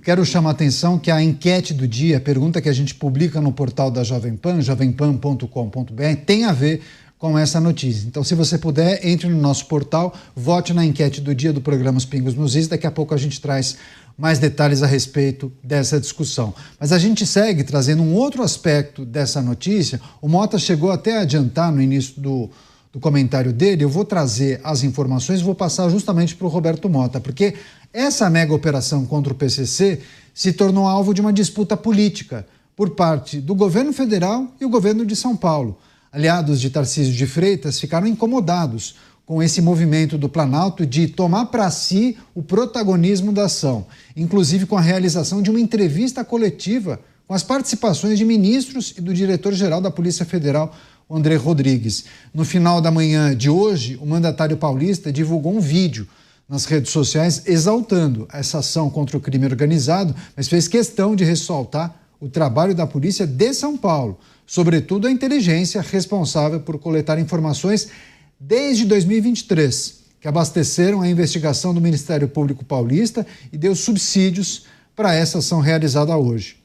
Quero chamar a atenção que a enquete do dia, a pergunta que a gente publica no portal da Jovem Pan, jovempan.com.br, tem a ver com essa notícia. Então, se você puder, entre no nosso portal, vote na enquete do dia do programa Os Pingos nos Is. Daqui a pouco a gente traz mais detalhes a respeito dessa discussão. Mas a gente segue trazendo um outro aspecto dessa notícia. O Mota chegou até a adiantar no início do comentário dele. Eu vou trazer as informações e vou passar justamente para o Roberto Mota, porque essa mega operação contra o PCC se tornou alvo de uma disputa política por parte do governo federal e o governo de São Paulo. Aliados de Tarcísio de Freitas ficaram incomodados com esse movimento do Planalto de tomar para si o protagonismo da ação, inclusive com a realização de uma entrevista coletiva com as participações de ministros e do diretor-geral da Polícia Federal, André Rodrigues. No final da manhã de hoje, o mandatário paulista divulgou um vídeo nas redes sociais exaltando essa ação contra o crime organizado, mas fez questão de ressaltar o trabalho da Polícia de São Paulo, sobretudo a inteligência responsável por coletar informações desde 2023, que abasteceram a investigação do Ministério Público Paulista e deu subsídios para essa ação realizada hoje.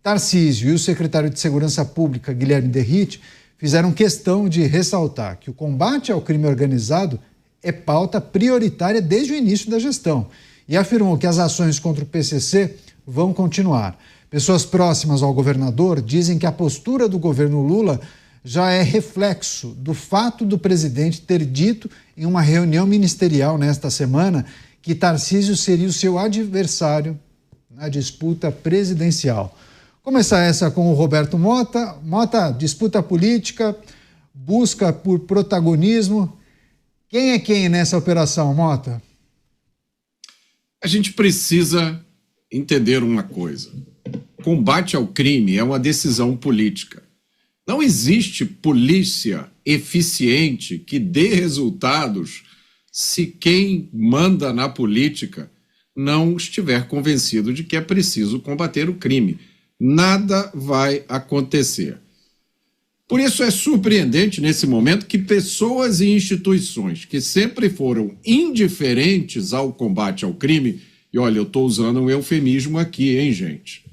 Tarcísio e o secretário de Segurança Pública, Guilherme Derrite, fizeram questão de ressaltar que o combate ao crime organizado é pauta prioritária desde o início da gestão e afirmou que as ações contra o PCC vão continuar. Pessoas próximas ao governador dizem que a postura do governo Lula já é reflexo do fato do presidente ter dito em uma reunião ministerial nesta semana que Tarcísio seria o seu adversário na disputa presidencial. Começar essa com o Roberto Mota. Mota, disputa política, busca por protagonismo. Quem é quem nessa operação, Mota? A gente precisa entender uma coisa. Combate ao crime é uma decisão política. Não existe polícia eficiente que dê resultados se quem manda na política não estiver convencido de que é preciso combater o crime. Nada vai acontecer. Por isso é surpreendente nesse momento que pessoas e instituições que sempre foram indiferentes ao combate ao crime, e olha, eu estou usando um eufemismo aqui, hein, gente?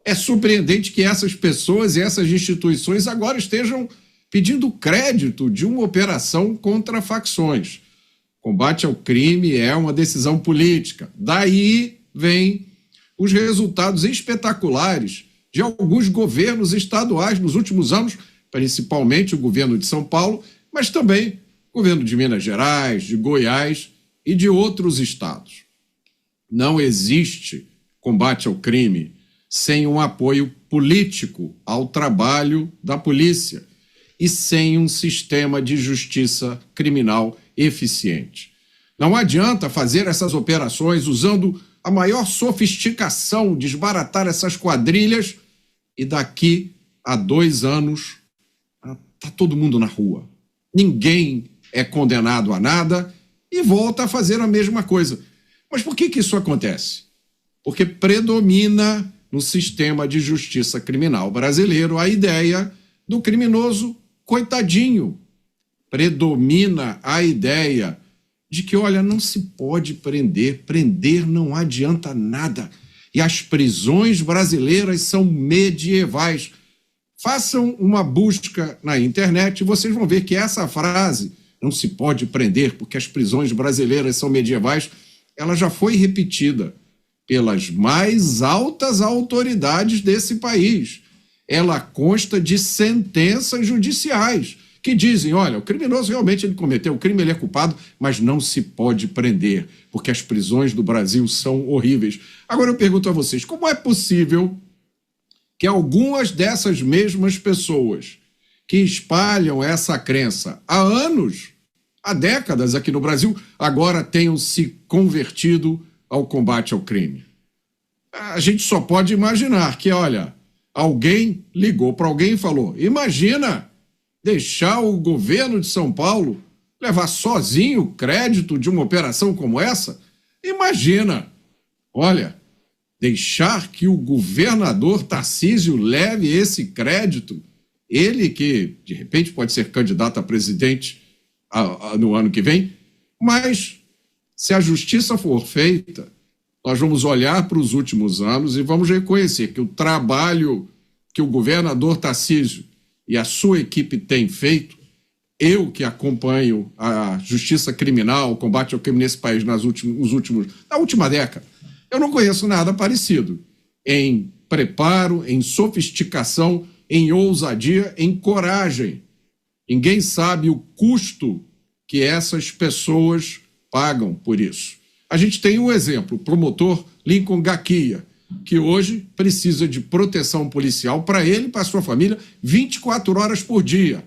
É surpreendente que essas pessoas e essas instituições agora estejam pedindo crédito de uma operação contra facções. Combate ao crime é uma decisão política. Daí vem os resultados espetaculares de alguns governos estaduais nos últimos anos, principalmente o governo de São Paulo, mas também o governo de Minas Gerais, de Goiás e de outros estados. Não existe combate ao crime sem um apoio político ao trabalho da polícia e sem um sistema de justiça criminal eficiente. Não adianta fazer essas operações usando a maior sofisticação, desbaratar essas quadrilhas e daqui a 2 anos está todo mundo na rua. Ninguém é condenado a nada e volta a fazer a mesma coisa. Mas por que isso acontece? Porque predomina no sistema de justiça criminal brasileiro a ideia do criminoso coitadinho. Predomina a ideia de que, olha, não se pode prender não adianta nada. E as prisões brasileiras são medievais. Façam uma busca na internet e vocês vão ver que essa frase, não se pode prender porque as prisões brasileiras são medievais, ela já foi repetida pelas mais altas autoridades desse país. Ela consta de sentenças judiciais que dizem, olha, o criminoso realmente ele cometeu o crime, ele é culpado, mas não se pode prender, porque as prisões do Brasil são horríveis. Agora eu pergunto a vocês, como é possível que algumas dessas mesmas pessoas que espalham essa crença há anos, há décadas aqui no Brasil, agora tenham se convertido ao combate ao crime? A gente só pode imaginar que, olha, alguém ligou para alguém e falou, imagina deixar o governo de São Paulo levar sozinho o crédito de uma operação como essa? Imagina, olha, deixar que o governador Tarcísio leve esse crédito, ele que de repente pode ser candidato a presidente no ano que vem, mas se a justiça for feita, nós vamos olhar para os últimos anos e vamos reconhecer que o trabalho que o governador Tarcísio e a sua equipe têm feito, eu que acompanho a justiça criminal, o combate ao crime nesse país na última década, eu não conheço nada parecido em preparo, em sofisticação, em ousadia, em coragem. Ninguém sabe o custo que essas pessoas pagam por isso. A gente tem um exemplo, o promotor Lincoln Gaquia, que hoje precisa de proteção policial para ele e para a sua família 24 horas por dia.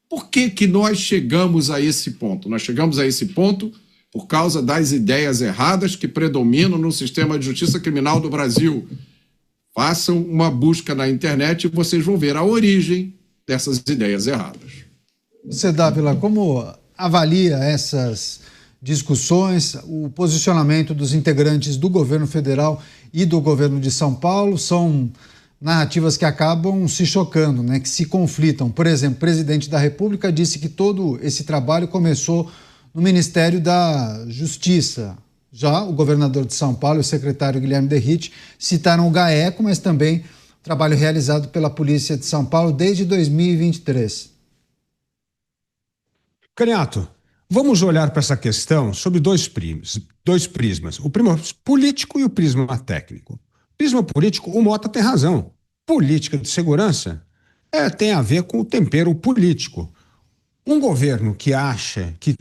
Por que nós chegamos a esse ponto? Nós chegamos a esse ponto por causa das ideias erradas que predominam no sistema de justiça criminal do Brasil. Façam uma busca na internet e vocês vão ver a origem dessas ideias erradas. Você, Dávila, como avalia essas discussões, o posicionamento dos integrantes do governo federal e do governo de São Paulo? São narrativas que acabam se chocando, né, que se conflitam. Por exemplo, o presidente da República disse que todo esse trabalho começou no Ministério da Justiça. Já o governador de São Paulo e o secretário Guilherme Derrite citaram o GAECO, mas também o trabalho realizado pela Polícia de São Paulo desde 2023. Caniato, vamos olhar para essa questão sob dois prismas. O prisma político e o prisma técnico. Prisma político, o Mota tem razão. Política de segurança tem a ver com o tempero político. Um governo que acha que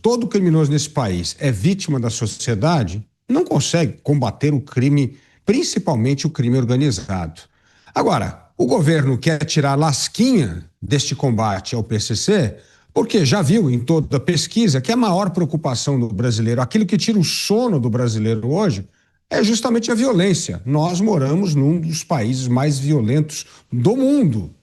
todo criminoso nesse país é vítima da sociedade, não consegue combater o crime, principalmente o crime organizado. Agora, o governo quer tirar lasquinha deste combate ao PCC, porque já viu em toda a pesquisa que a maior preocupação do brasileiro, aquilo que tira o sono do brasileiro hoje, é justamente a violência. Nós moramos num dos países mais violentos do mundo.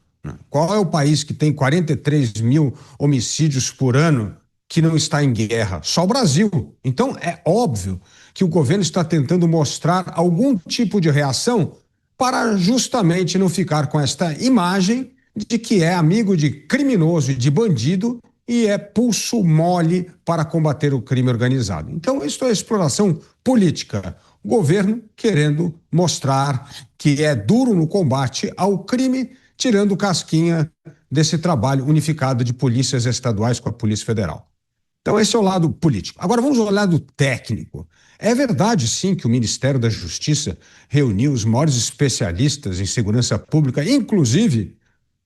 Qual é o país que tem 43 mil homicídios por ano que não está em guerra? Só o Brasil. Então, é óbvio que o governo está tentando mostrar algum tipo de reação para justamente não ficar com esta imagem de que é amigo de criminoso e de bandido e é pulso mole para combater o crime organizado. Então, isso é exploração política. O governo querendo mostrar que é duro no combate ao crime, tirando casquinha desse trabalho unificado de polícias estaduais com a Polícia Federal. Então, esse é o lado político. Agora, vamos ao lado técnico. É verdade, sim, que o Ministério da Justiça reuniu os maiores especialistas em segurança pública, inclusive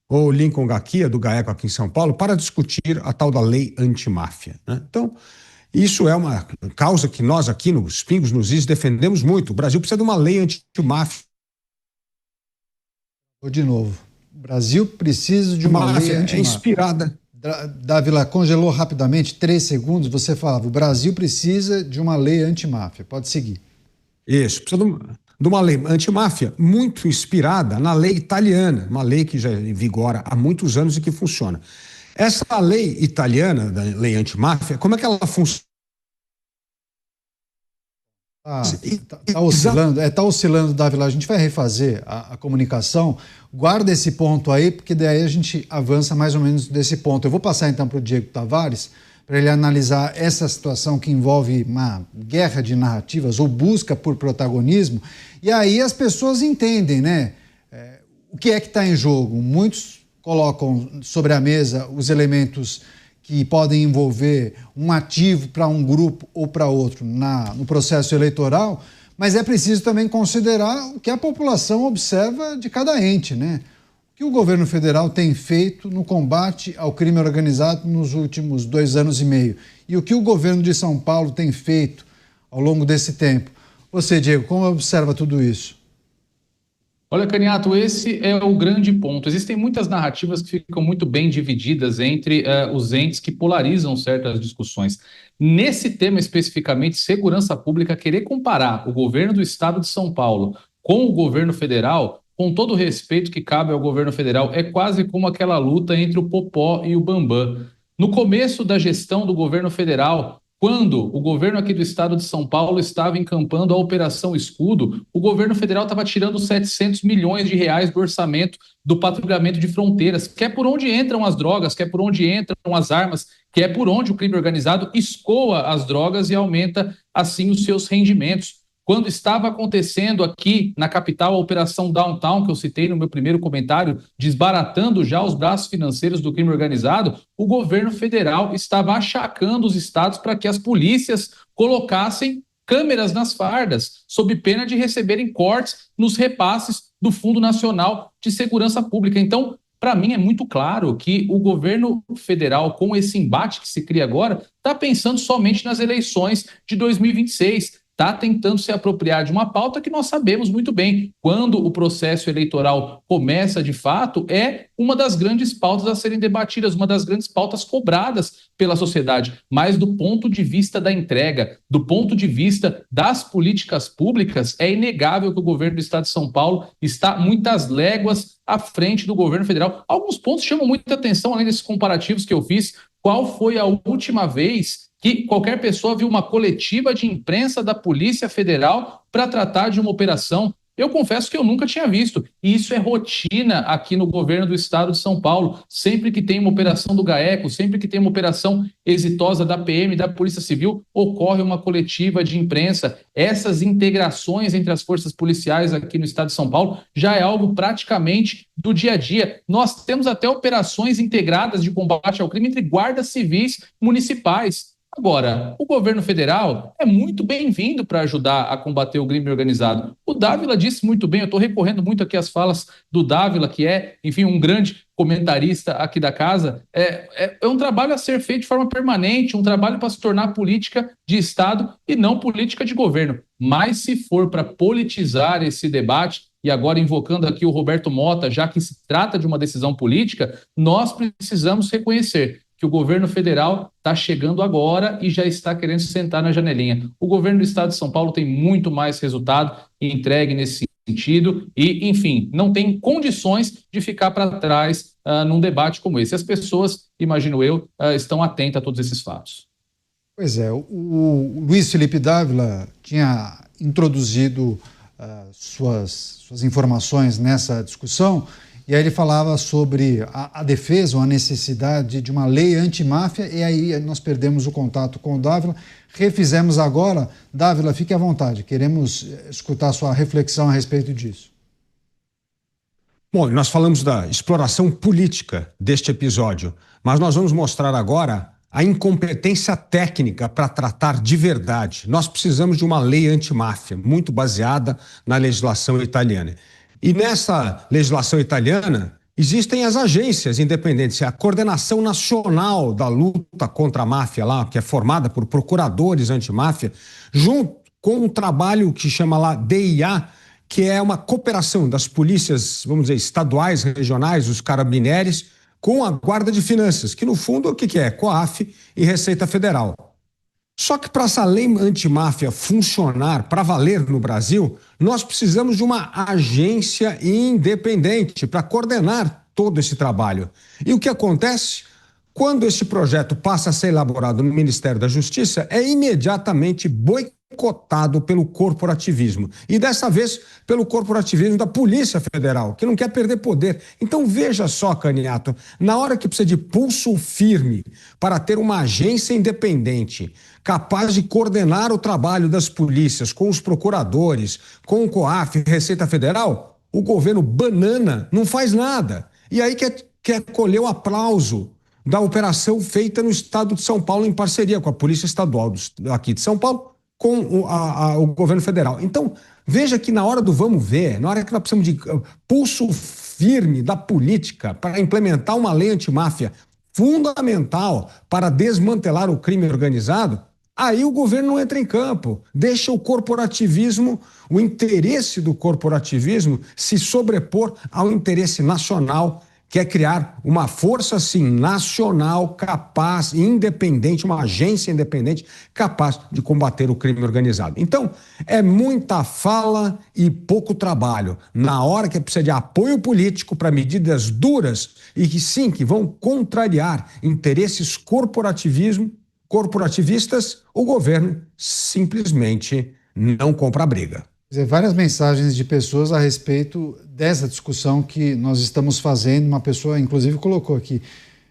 o Lincoln Gaquia, do GAECO aqui em São Paulo, para discutir a tal da lei antimáfia, né? Então, isso é uma causa que nós aqui nos Pingos nos Is defendemos muito. O Brasil precisa de uma lei antimáfia. De novo. O Brasil precisa de uma lei antimáfia. Inspirada. Dávila, congelou rapidamente, 3 segundos, você falava, o Brasil precisa de uma lei antimáfia. Pode seguir. Isso, precisa de uma lei antimáfia muito inspirada na lei italiana, uma lei que já vigora há muitos anos e que funciona. Essa lei italiana, da lei antimáfia, como é que ela funciona? Tá oscilando, tá oscilando, Dávila. A gente vai refazer a comunicação. Guarda esse ponto aí, porque daí a gente avança mais ou menos desse ponto. Eu vou passar então para o Diego Tavares, para ele analisar essa situação que envolve uma guerra de narrativas ou busca por protagonismo. E aí as pessoas entendem, né? O que é que está em jogo? Muitos colocam sobre a mesa os elementos que podem envolver um ativo para um grupo ou para outro no processo eleitoral, mas é preciso também considerar o que a população observa de cada ente, né? O que o governo federal tem feito no combate ao crime organizado nos últimos 2 anos e meio e o que o governo de São Paulo tem feito ao longo desse tempo. Você, Diego, como observa tudo isso? Olha, Caniato, esse é o grande ponto. Existem muitas narrativas que ficam muito bem divididas entre os entes que polarizam certas discussões. Nesse tema especificamente, segurança pública, querer comparar o governo do estado de São Paulo com o governo federal, com todo o respeito que cabe ao governo federal, é quase como aquela luta entre o Popó e o Bambam. No começo da gestão do governo federal, quando o governo aqui do estado de São Paulo estava encampando a Operação Escudo, o governo federal estava tirando 700 milhões de reais do orçamento do patrulhamento de fronteiras, que é por onde entram as drogas, que é por onde entram as armas, que é por onde o crime organizado escoa as drogas e aumenta assim, os seus rendimentos. Quando estava acontecendo aqui na capital a Operação Downtown, que eu citei no meu primeiro comentário, desbaratando já os braços financeiros do crime organizado, o governo federal estava achacando os estados para que as polícias colocassem câmeras nas fardas, sob pena de receberem cortes nos repasses do Fundo Nacional de Segurança Pública. Então, para mim é muito claro que o governo federal, com esse embate que se cria agora, está pensando somente nas eleições de 2026, está tentando se apropriar de uma pauta que nós sabemos muito bem. Quando o processo eleitoral começa de fato, é uma das grandes pautas a serem debatidas, uma das grandes pautas cobradas pela sociedade. Mas do ponto de vista da entrega, do ponto de vista das políticas públicas, é inegável que o governo do estado de São Paulo está muitas léguas à frente do governo federal. Alguns pontos chamam muita atenção, além desses comparativos que eu fiz. Qual foi a última vez que qualquer pessoa viu uma coletiva de imprensa da Polícia Federal para tratar de uma operação? Eu confesso que eu nunca tinha visto. E isso é rotina aqui no governo do estado de São Paulo. Sempre que tem uma operação do GAECO, sempre que tem uma operação exitosa da PM, da Polícia Civil, ocorre uma coletiva de imprensa. Essas integrações entre as forças policiais aqui no estado de São Paulo já é algo praticamente do dia a dia. Nós temos até operações integradas de combate ao crime entre guardas civis municipais. Agora, o governo federal é muito bem-vindo para ajudar a combater o crime organizado. O Dávila disse muito bem, eu estou recorrendo muito aqui às falas do Dávila, que é, enfim, um grande comentarista aqui da casa. É um trabalho a ser feito de forma permanente, um trabalho para se tornar política de Estado e não política de governo. Mas se for para politizar esse debate, e agora invocando aqui o Roberto Mota, já que se trata de uma decisão política, nós precisamos reconhecer que o governo federal está chegando agora e já está querendo sentar na janelinha. O governo do estado de São Paulo tem muito mais resultado entregue nesse sentido e, enfim, não tem condições de ficar para trás num debate como esse. As pessoas, imagino eu, estão atentas a todos esses fatos. Pois é, o Luiz Felipe Dávila tinha introduzido suas informações nessa discussão. E aí ele falava sobre a defesa ou a necessidade de uma lei antimáfia, e aí nós perdemos o contato com o Dávila. Refizemos agora. Dávila, fique à vontade, queremos escutar sua reflexão a respeito disso. Bom, nós falamos da exploração política deste episódio, mas nós vamos mostrar agora a incompetência técnica para tratar de verdade. Nós precisamos de uma lei antimáfia, muito baseada na legislação italiana. E nessa legislação italiana existem as agências independentes, a Coordenação Nacional da Luta contra a Máfia lá, que é formada por procuradores antimáfia, junto com um trabalho que chama lá DIA, que é uma cooperação das polícias, vamos dizer, estaduais, regionais, os carabinieri, com a Guarda de Finanças, que no fundo o que é? COAF e Receita Federal. Só que para essa lei antimáfia funcionar, para valer no Brasil, nós precisamos de uma agência independente para coordenar todo esse trabalho. E o que acontece? Quando esse projeto passa a ser elaborado no Ministério da Justiça, é imediatamente boicotado pelo corporativismo. E dessa vez, pelo corporativismo da Polícia Federal, que não quer perder poder. Então veja só, Caniato, na hora que precisa de pulso firme para ter uma agência independente, capaz de coordenar o trabalho das polícias com os procuradores, com o COAF, Receita Federal, o governo banana não faz nada. E aí quer colher o aplauso da operação feita no estado de São Paulo em parceria com a Polícia Estadual aqui de São Paulo, com o governo federal. Então, veja que na hora do vamos ver, na hora que nós precisamos de pulso firme da política para implementar uma lei antimáfia fundamental para desmantelar o crime organizado, aí o governo não entra em campo, deixa o corporativismo, o interesse do corporativismo se sobrepor ao interesse nacional, que é criar uma força, sim, nacional, capaz, independente, uma agência independente, capaz de combater o crime organizado. Então, é muita fala e pouco trabalho. Na hora que precisa de apoio político para medidas duras e que, sim, que vão contrariar interesses corporativistas, o governo simplesmente não compra a briga. Várias mensagens de pessoas a respeito dessa discussão que nós estamos fazendo. Uma pessoa, inclusive, colocou aqui: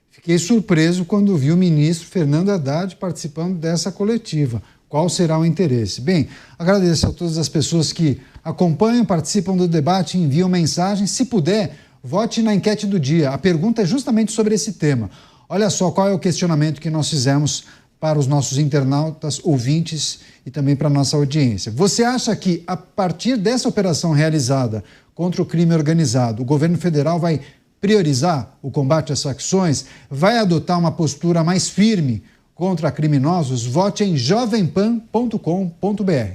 fiquei surpreso quando vi o ministro Fernando Haddad participando dessa coletiva. Qual será o interesse? Bem, agradeço a todas as pessoas que acompanham, participam do debate, enviam mensagens. Se puder, vote na enquete do dia. A pergunta é justamente sobre esse tema. Olha só qual é o questionamento que nós fizemos para os nossos internautas, ouvintes e também para a nossa audiência. Você acha que, a partir dessa operação realizada contra o crime organizado, o governo federal vai priorizar o combate às facções? Vai adotar uma postura mais firme contra criminosos? Vote em jovempan.com.br.